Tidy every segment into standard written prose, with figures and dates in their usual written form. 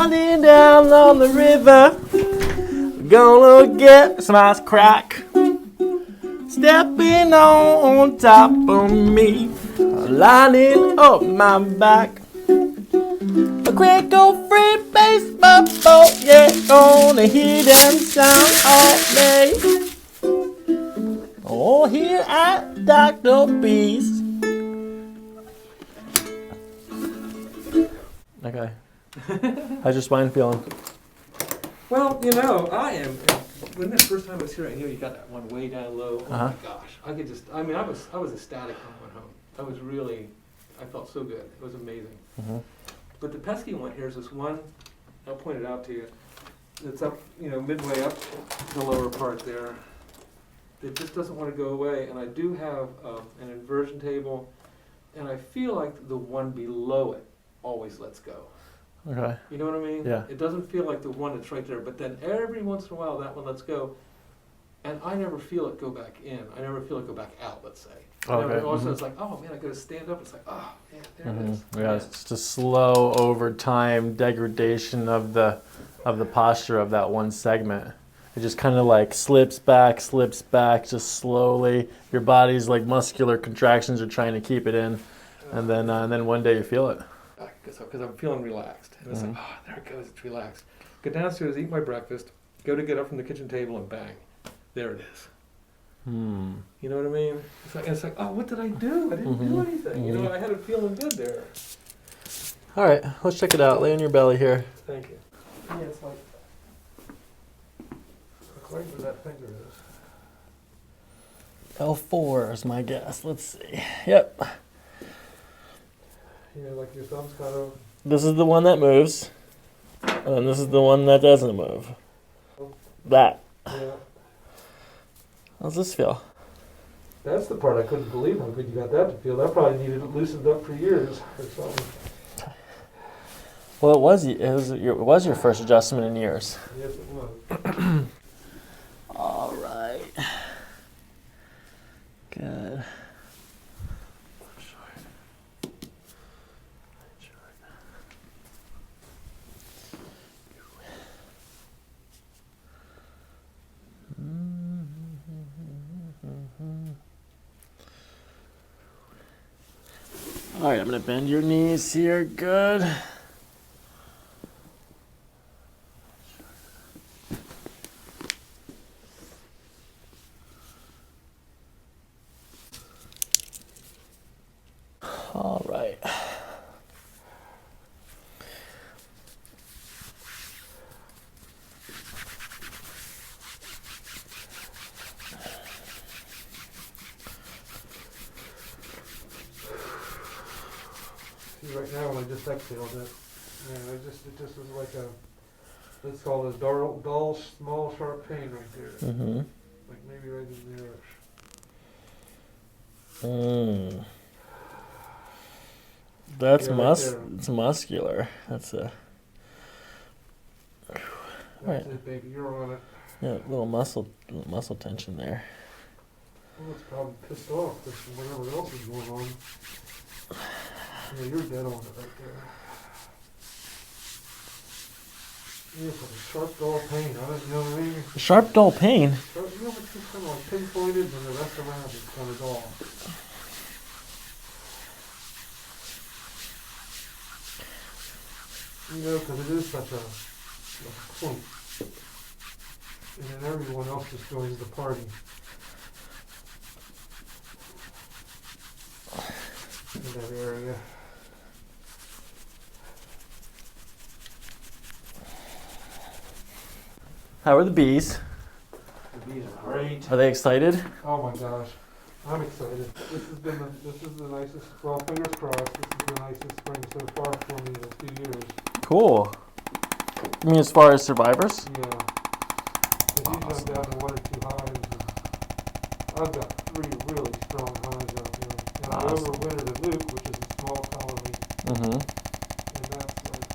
Riding down on the river, gonna get some ice crack. Stepping on top of me, lining up my back. A quick old free baseball ball, yeah, gonna hear them sound all day. Oh, here at Dr. B's. Okay. How's your spine feeling? Well, I am. When the first time I was here, I knew you got that one way down low. Oh my gosh, I was ecstatic when I went home. I felt so good. It was amazing. Mm-hmm. But the pesky one here is this one. I'll point it out to you. It's up, midway up the lower part there. It just doesn't want to go away. And I do have an inversion table, and I feel like the one below it always lets go. Okay. You know what I mean? Yeah. It doesn't feel like the one that's right there, but then every once in a while that one lets go, and I never feel it go back in. I never feel it go back out, let's say. Okay. All of a sudden it's like, oh man, I gotta stand up. It's like, oh man, there it is. Yeah, it's just a slow over time degradation of the posture of that one segment. It just kind of like slips back, just slowly. Your body's like muscular contractions are trying to keep it in, and then one day you feel it. Because I'm feeling relaxed. And it's like, oh, there it goes, it's relaxed. Go downstairs, eat my breakfast, go to get up from the kitchen table, and bang, there it is. You know what I mean? It's like, oh, what did I do? I didn't do anything. I had it feeling good there. All right, let's check it out. Lay on your belly here. Thank you. Yeah, it's like right where that finger is. L4 is my guess. Let's see. Yep. Like your thumb's kind of... This is the one that moves, and this is the one that doesn't move. That. Yeah. How's this feel? That's the part I couldn't believe how good you got that to feel. That probably needed loosened up for years or something. Well, it was your first adjustment in years. Yes, it was. All right. Good. All right, I'm going to bend your knees here. Good. All right. Right now, when I just exhaled it, it just was like let's call it a dull, small, sharp pain right there. Mm-hmm. Like maybe right in there. That's right it's muscular. That's a. That's it, baby. You're on it. Yeah, little muscle tension there. Well, it's probably pissed off because whatever else is going on. Yeah, you're dead on it right there. Yeah, it's like a sharp, dull pain. You know what I mean? Sharp, dull pain? But it's just kind of like pinpointed and the rest around it's kind of dull. Because it is such a point. And then everyone else just joins the party. In that area. How are the bees? The bees are great. Are they excited? Oh my gosh, I'm excited. This is the nicest. Well, fingers crossed. This is the nicest spring so far for me in a few years. Cool. You mean as far as survivors? Yeah. Because usually I'm down to 1 or 2 hives. And I've got 3 really strong hives out here. And I overwintered at Luke, which is a small colony. Mm-hmm. And that's like,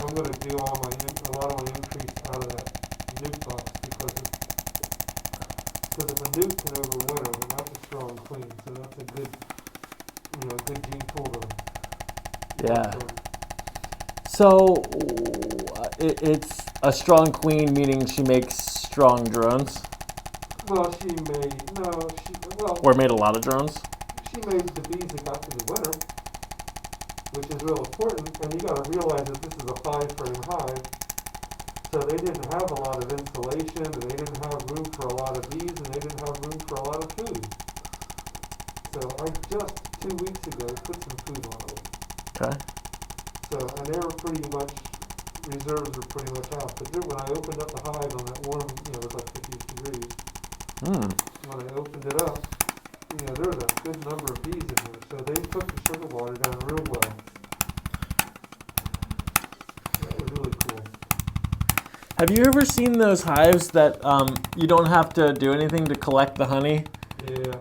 I'm going to do a lot of my increase out of that nuke box because if a nuke can overwinter, then that's a strong queen. So that's a good, good gene pool to. Yeah. So it's a strong queen, meaning she makes strong drones, Well, she made, no, or made a lot of drones. she made the bees that got to the winter, which is real important, and you gotta realize that this is a 5-frame hive, so they didn't have a lot of insulation, and they didn't have room for a lot of bees, and they didn't have room for a lot of food. So I just 2 weeks ago put some food on them. Okay. So, and they were pretty much, reserves were pretty much out. But then when I opened up the hive on that warm, it was like 50 degrees. When I opened it up, there was a good number of bees in there. So they took the sugar water down real well. That was really cool. Have you ever seen those hives that you don't have to do anything to collect the honey? Yeah.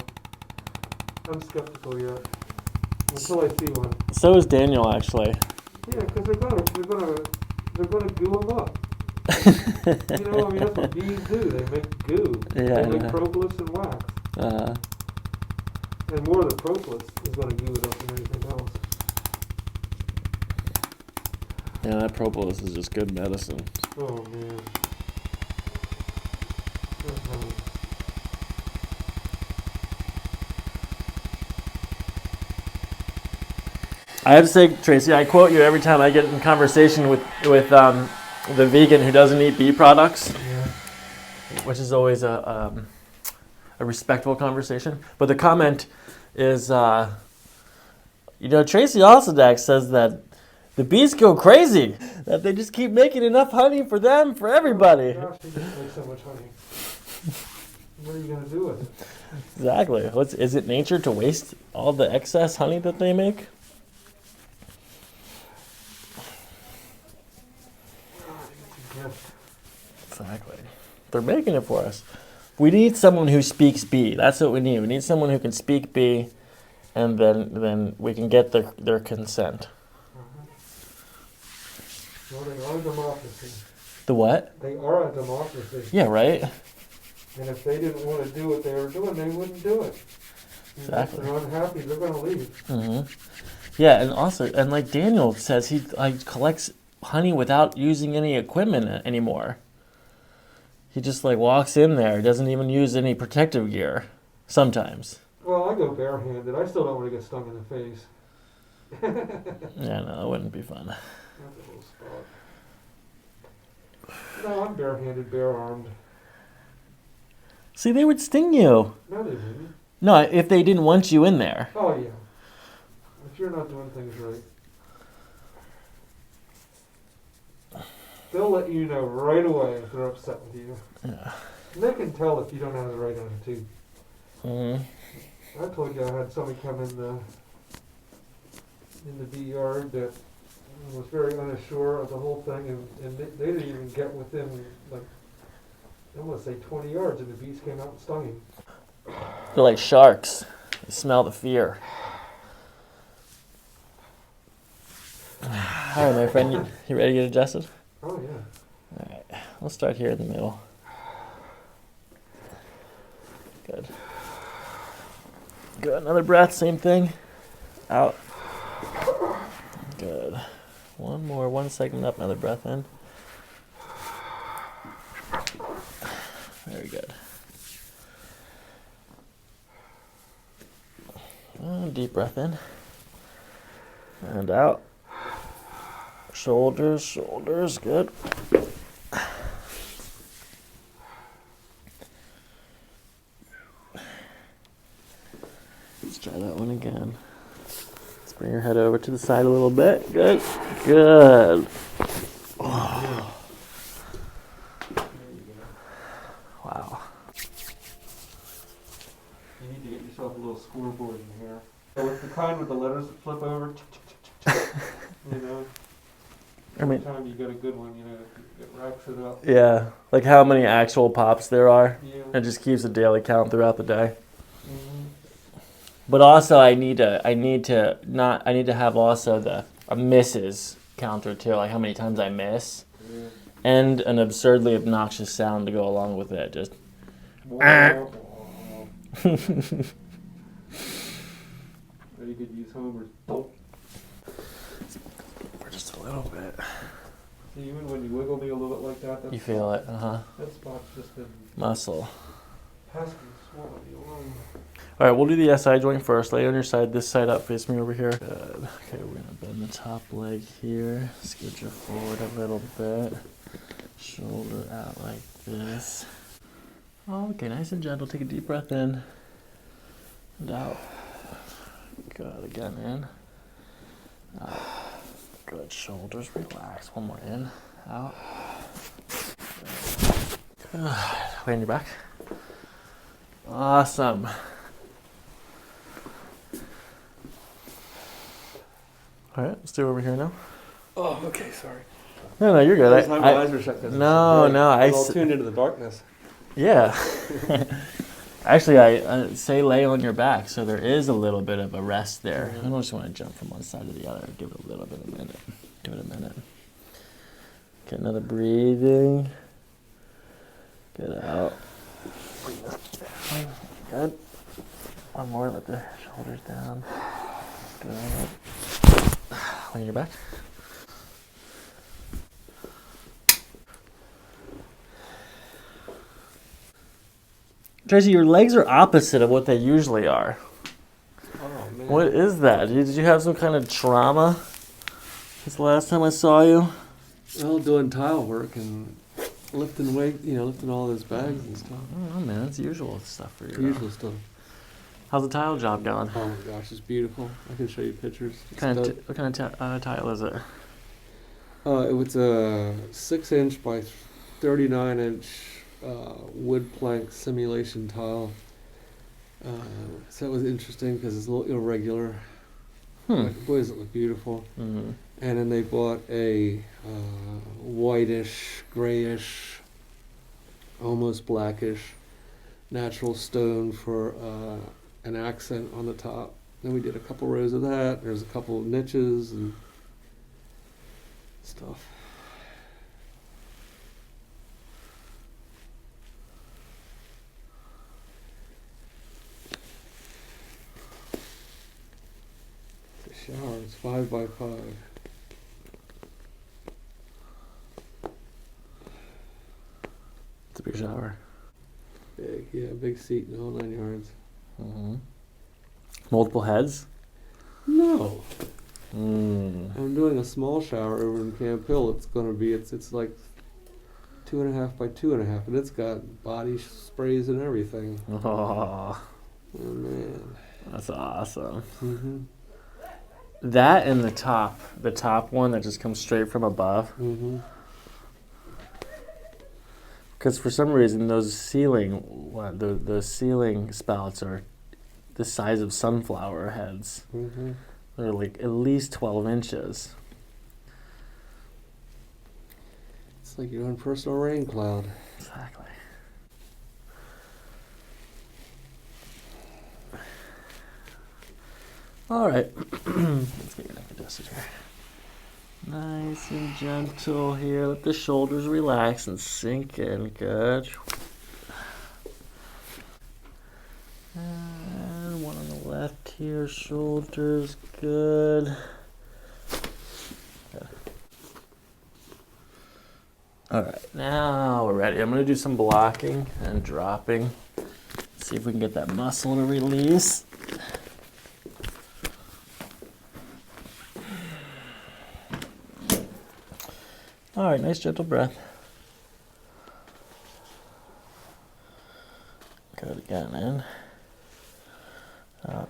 I'm skeptical yet. Until I see one. So is Daniel, actually. Yeah, because they're gonna goo them up. That's what bees do. They make goo. Yeah, They make propolis and wax. And more of the propolis is gonna goo it up than anything else. Yeah, that propolis is just good medicine. Oh man. That's honey. I have to say, Tracy, I quote you every time I get in conversation with the vegan who doesn't eat bee products, Yeah. which is always a respectful conversation. But the comment is, Tracy Alsadak says that the bees go crazy, that they just keep making enough honey for them, for everybody. Oh, gosh, they just make so much honey. What are you gonna do with it? Exactly. Is it nature to waste all the excess honey that they make? Exactly. They're making it for us. We need someone who speaks bee. That's what we need. We need someone who can speak bee, and then we can get their consent. Well, they are a democracy. The what? They are a democracy. Yeah, right? And if they didn't want to do what they were doing, they wouldn't do it. Exactly. If they're unhappy, they're going to leave. Mm-hmm. Yeah, and like Daniel says, he collects honey without using any equipment anymore. He just walks in there, doesn't even use any protective gear sometimes. Well, I go barehanded. I still don't want to get stung in the face. Yeah, no, that wouldn't be fun. That's a little spot. No, I'm barehanded, bare-armed. See, they would sting you. No, they didn't. No, if they didn't want you in there. Oh, yeah. If you're not doing things right, they'll let you know right away if they're upset with you. Yeah. And they can tell if you don't have the right attitude. Mm-hmm. I told you I had somebody come in the bee yard that was very unsure of the whole thing, and they didn't even get within, I want to say 20 yards, and the bees came out and stung him. They're like sharks. They smell the fear. All right, my friend, you ready to get adjusted? Oh, yeah. All right, we'll start here in the middle. Good. Good, another breath, same thing. Out. Good. One more, one segment up, another breath in. Very good. Deep breath in. And out. Shoulders, shoulders, good. Let's try that one again. Let's bring your head over to the side a little bit. Good. Good. Oh. Wow. You need to get yourself a little scoreboard in here. With the kind with the letters that flip over, Every time you get a good one, it racks it up. Yeah, like how many actual pops there are. Yeah. It just keeps a daily count throughout the day. Mm-hmm. But also, I need to have also a misses counter too, like how many times I miss, and an absurdly obnoxious sound to go along with it. Just. Or you could use Homer's. just a little bit. See, even when you wiggle me a little bit like that, You feel it, that spot's just been muscle. pesky swollen. All right, we'll do the SI joint first. Lay on your side, this side up, face me over here. Good. Okay, we're gonna bend the top leg here. Scoot you forward a little bit. Shoulder out like this. Oh, okay, nice and gentle. Take a deep breath in and out. Good, again, in. Out. Good, shoulders relax. One more in, out. Good. Lay on your back. Awesome. All right, let's do it over here now. Oh, okay, sorry. No, you're good. My eyes were shut. No, I was all tuned into the darkness. Yeah. Actually, I say lay on your back, so there is a little bit of a rest there. I don't just want to jump from one side to the other. Give it a little bit of a minute. Give it a minute. Get another breathing. Get out. Good. One more. Let the shoulders down. Good. Lay on your back. Tracy, your legs are opposite of what they usually are. Oh, man. What is that? Did you have some kind of trauma this last time I saw you? Well, doing tile work and lifting weight, lifting all those bags and stuff. I don't know, man. It's usual stuff for you. Usual stuff. How's the tile job going? Oh my gosh, it's beautiful. I can show you pictures. What kind of tile is it? It was a 6-inch by 39-inch wood plank simulation tile. So that was interesting because it's a little irregular. But boy, does it look beautiful. Mm-hmm. And then they bought a whitish, grayish, almost blackish natural stone for an accent on the top. Then we did a couple rows of that. There's a couple of niches and stuff. The shower is 5 by 5. It's a big shower. Big, yeah, big seat and all 9 yards. Mm-hmm. Multiple heads? No. Mm. I'm doing a small shower over in Camp Hill. It's like 2.5 by 2.5, and it's got body sprays and everything. Oh, Oh man, that's awesome. mhm, That and the top one that just comes straight from above. mhm. Because for some reason those ceiling spouts are the size of sunflower heads. Mm-hmm. They're like at least 12 inches. It's like your own personal rain cloud. Exactly. All right. Let's get your neck adjusted here. Nice and gentle here. Let the shoulders relax and sink in. Good. And one on the left here. Shoulders. Good. All right. Now we're ready. I'm going to do some blocking and dropping. See if we can get that muscle to release. All right, nice gentle breath. Good, again, in. Out.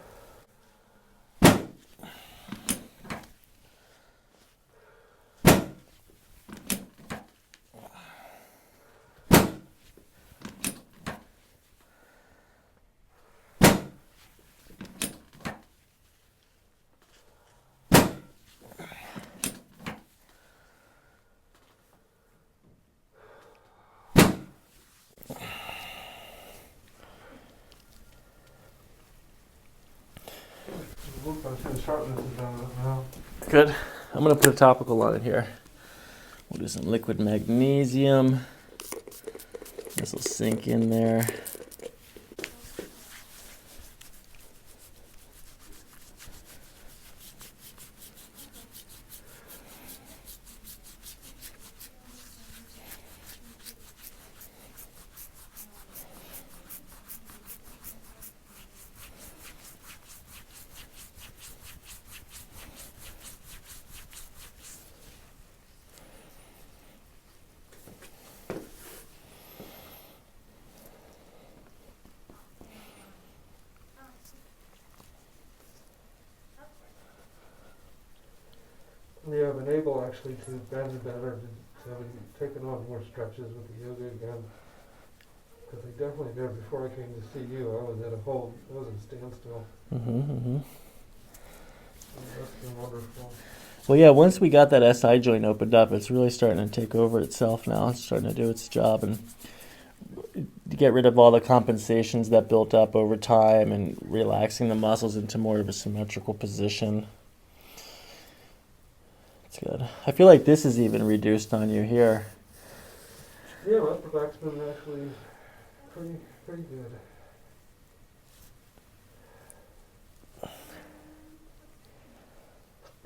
Good. I'm going to put a topical on it here. We'll do some liquid magnesium. This will sink in there. actually to bend better, to have taken on more stretches with the yoga again. Because I definitely did before I came to see you. I was at a hold, I was in standstill. That's been wonderful. Well, yeah, once we got that SI joint opened up, it's really starting to take over itself now. It's starting to do its job and get rid of all the compensations that built up over time and relaxing the muscles into more of a symmetrical position. It's good. I feel like this is even reduced on you here. Yeah, my upper back's been actually pretty good.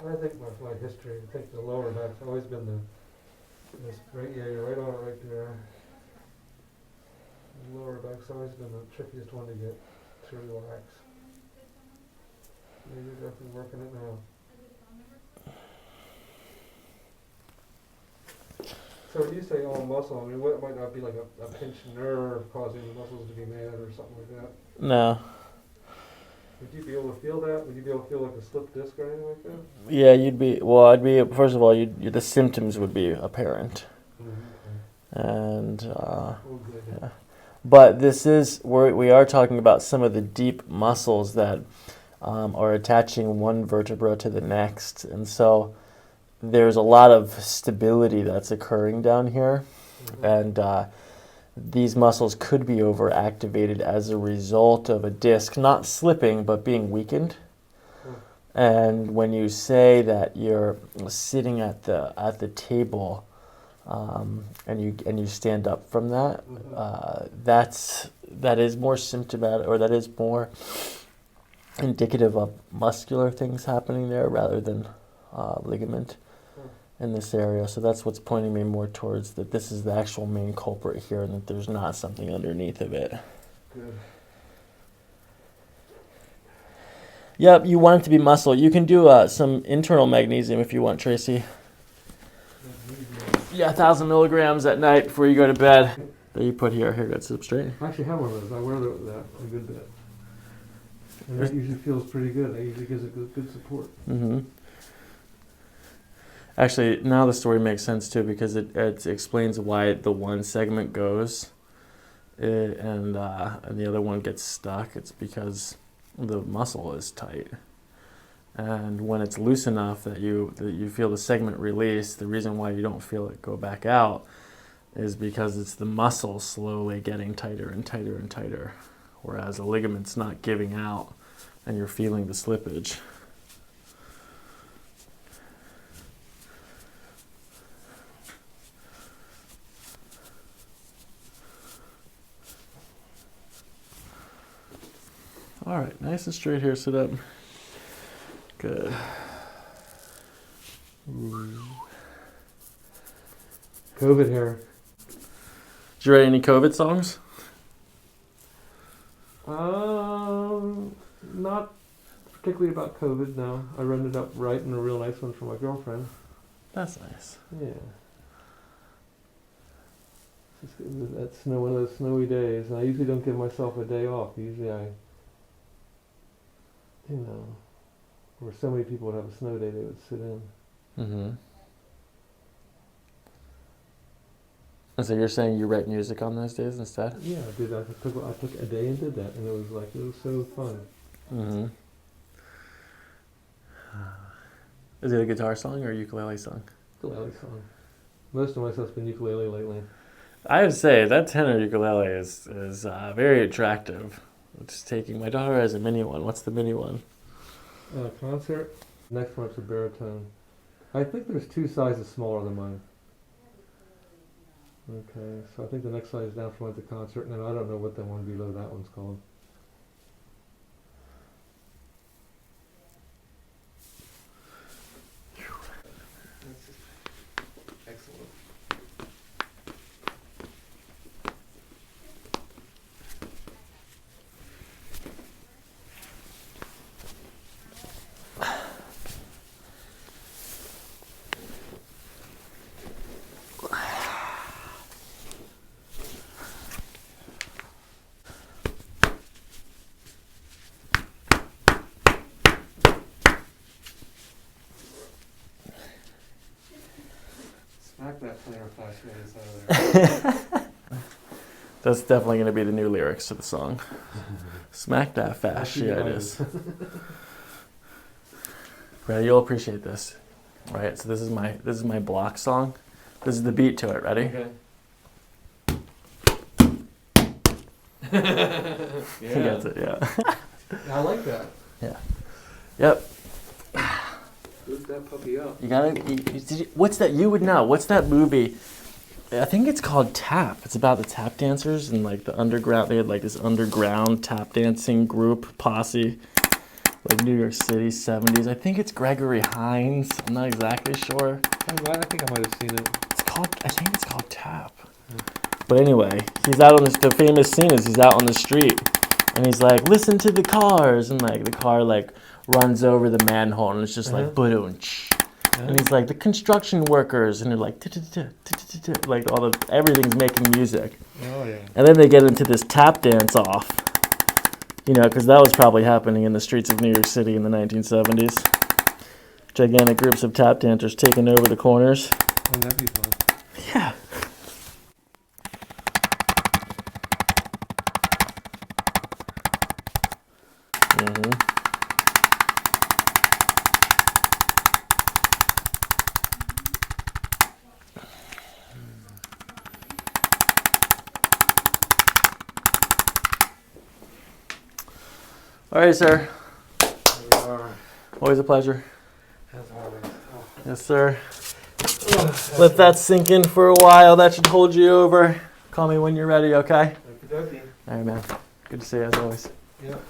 I think my history, I think the lower back's always been this right, yeah, you're right on it right there. The lower back's always been the trickiest one to get to relax. Yeah, you're definitely working it now. So when you say all muscle, I mean, what might not be like a pinched nerve causing the muscles to be mad or something like that? No. Would you be able to feel that? Would you be able to feel like a slip disc or anything like that? Yeah, I'd be, first of all, the symptoms would be apparent. Mm-hmm. And, Oh, good. yeah. But we are talking about some of the deep muscles that are attaching one vertebra to the next. And so there's a lot of stability that's occurring down here. Mm-hmm. And these muscles could be overactivated as a result of a disc not slipping but being weakened. And when you say that you're sitting at the table and you stand up from that, that is more symptomatic, or that is more indicative of muscular things happening there rather than ligament in this area. So that's what's pointing me more towards that this is the actual main culprit here and that there's not something underneath of it. Good. Yep, you want it to be muscle. You can do some internal magnesium if you want, Tracy. Yeah, 1,000 milligrams at night before you go to bed. That you put here. Here, got sit up straight. I actually have one of those. I wear that a good bit. And that usually feels pretty good. That usually gives it good support. Mm-hmm. Actually, now the story makes sense too because it explains why the one segment goes and the other one gets stuck. It's because the muscle is tight. And when it's loose enough that you feel the segment release, the reason why you don't feel it go back out is because it's the muscle slowly getting tighter and tighter and tighter, whereas the ligament's not giving out and you're feeling the slippage. All right, nice and straight here, sit up. Good. COVID hair. Did you write any COVID songs? Not particularly about COVID, no. I ended up writing a real nice one for my girlfriend. That's nice. Yeah. That's one of those snowy days, and I usually don't give myself a day off. Usually where so many people would have a snow day, they would sit in. Mm-hmm. And so you're saying you write music on those days instead? Yeah, I did. I took a day and did that, and it was so fun. Mm-hmm. Is it a guitar song or a ukulele song? Ukulele song. Most of my stuff's been ukulele lately. I would say that tenor ukulele is very attractive. My daughter has a mini one. What's the mini one? Concert. Next one's a baritone. I think there's 2 sizes smaller than mine. Okay, so I think the next size down from one's a concert, and then I don't know what the one below that one's called. Excellent. That's definitely going to be the new lyrics to the song. Smack that fasciitis. Ready? You'll appreciate this. All right, so this is my block song. This is the beat to it. Ready? Okay. He gets it, yeah. I like that. Yeah. Yep. Lift that puppy up. You gotta. What's that? You would know. What's that movie? I think it's called Tap. It's about the tap dancers and like the underground. They had like this underground tap dancing group posse, like New York City '70s. I think it's Gregory Hines. I'm not exactly sure. I think I might have seen it. I think it's called Tap. But anyway, he's out on the famous scene is he's out on the street, and he's like, listen to the cars, and like the car like runs over the manhole, and it's just like boom. And he's like, the construction workers, and they're like, like everything's making music. Oh, yeah. And then they get into this tap dance off, because that was probably happening in the streets of New York City in the 1970s. Gigantic groups of tap dancers taking over the corners. Oh, that'd be fun. Yeah. All right, sir. There we are. Always a pleasure. As always. Oh. Yes, sir. Let that sink in for a while. That should hold you over. Call me when you're ready, okay? Okey-dokey. All right, man. Good to see you as always. Yep.